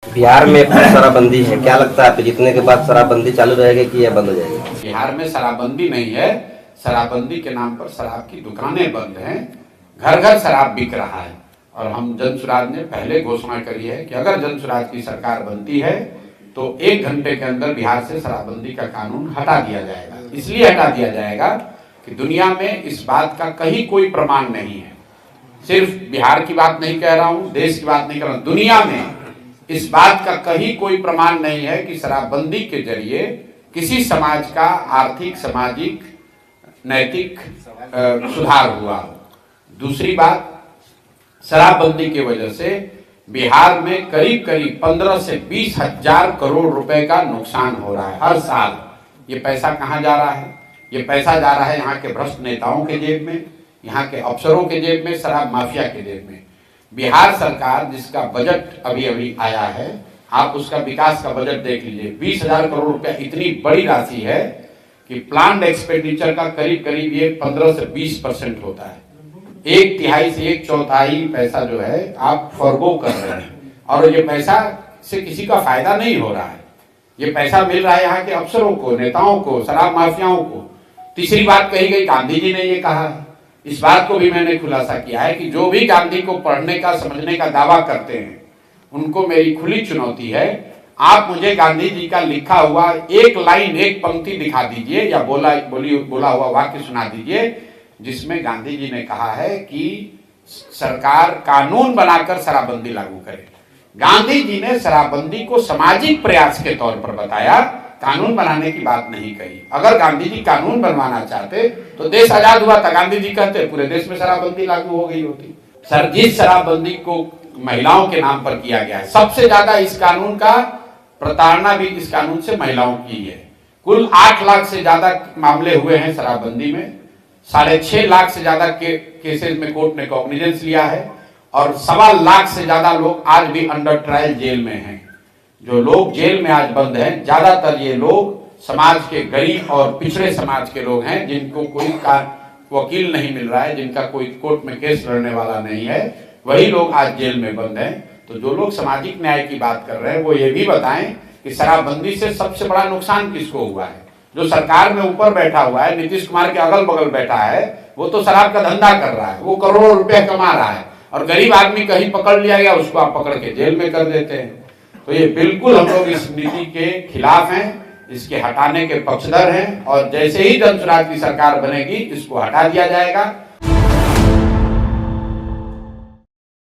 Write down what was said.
बिहार में शराबबंदी है, क्या लगता है आप जीतने के बाद शराबबंदी चालू रहेगी कि यह बंद हो जाएगी? बिहार में शराबबंदी नहीं है। शराबबंदी के नाम पर शराब की दुकानें बंद हैं, घर घर शराब बिक रहा है। और हम जनसुराज ने पहले घोषणा करी है कि अगर जनसुराज की सरकार बनती है तो 1 घंटे के अंदर बिहार से शराबबंदी का कानून हटा दिया जाएगा। इसलिए हटा दिया जाएगा कि दुनिया में इस बात का कहीं कोई प्रमाण नहीं है। सिर्फ बिहार की बात नहीं कह रहा हूं, देश की बात नहीं कर रहा हूं, दुनिया में इस बात का कहीं कोई प्रमाण नहीं है कि शराबबंदी के जरिए किसी समाज का आर्थिक, सामाजिक, नैतिक सुधार हुआ। दूसरी बात, शराबबंदी की वजह से बिहार में करीब करीब 15 से 20 हजार करोड़ रुपए का नुकसान हो रहा है हर साल। ये पैसा कहां जा रहा है? ये पैसा जा रहा है यहाँ के भ्रष्ट नेताओं के जेब में, यहाँ के अफसरों के जेब में, शराब माफिया के जेब में। बिहार सरकार जिसका बजट अभी अभी आया है, आप उसका विकास का बजट देख लीजिए। 20,000 करोड़ रुपया इतनी बड़ी राशि है कि प्लान्ड एक्सपेंडिचर का करीब करीब ये 15 से 20% होता है। 1/3 से 1/4 पैसा जो है आप फॉरगो कर रहे हैं, और ये पैसा से किसी का फायदा नहीं हो रहा है। ये पैसा मिल रहा है यहाँ के अफसरों को, नेताओं को, शराब माफियाओं को। तीसरी बात कही गई, गांधी जी ने ये कहा है, इस बात को भी मैंने खुलासा किया है कि जो भी गांधी को पढ़ने का, समझने का दावा करते हैं, उनको मेरी खुली चुनौती है। आप मुझे गांधी जी का लिखा हुआ एक लाइन, एक पंक्ति दिखा दीजिए या बोला हुआ वाक्य सुना दीजिए जिसमें गांधी जी ने कहा है कि सरकार कानून बनाकर शराबबंदी लागू करे। गांधी जी ने शराबबंदी को सामाजिक प्रयास के तौर पर बताया, कानून बनाने की बात नहीं कही। अगर गांधी जी कानून बनवाना चाहते तो देश आजाद हुआ था, गांधी जी कहते पूरे देश में शराबबंदी लागू हो गई होती। सर, जिस शराबबंदी को महिलाओं के नाम पर किया गया है, सबसे ज्यादा इस कानून का प्रताड़ना भी इस कानून से महिलाओं की है। कुल 8 लाख से ज्यादा मामले हुए हैं शराबबंदी में, 6.5 लाख से ज्यादा केसेस में कोर्ट ने कॉग्निजेंस लिया है, और 1.25 लाख से ज्यादा लोग आज भी अंडर ट्रायल जेल में हैं। जो लोग जेल में आज बंद हैं, ज्यादातर ये लोग समाज के गरीब और पिछड़े समाज के लोग हैं, जिनको कोई वकील नहीं मिल रहा है, जिनका कोई कोर्ट में केस लड़ने वाला नहीं है, वही लोग आज जेल में बंद हैं। तो जो लोग सामाजिक न्याय की बात कर रहे हैं वो ये भी बताएं कि शराबबंदी से सबसे बड़ा नुकसान किसको हुआ है। जो सरकार में ऊपर बैठा हुआ है, नीतीश कुमार के अगल बगल बैठा है, वो तो शराब का धंधा कर रहा है, वो करोड़ों रुपया कमा रहा है, और गरीब आदमी कहीं पकड़ लिया गया, उसको आप पकड़ के जेल में कर देते हैं। तो ये बिल्कुल हम लोग इस नीति के खिलाफ हैं, इसके हटाने के पक्षधर हैं, और जैसे ही जनसुराज की सरकार बनेगी इसको हटा दिया जाएगा।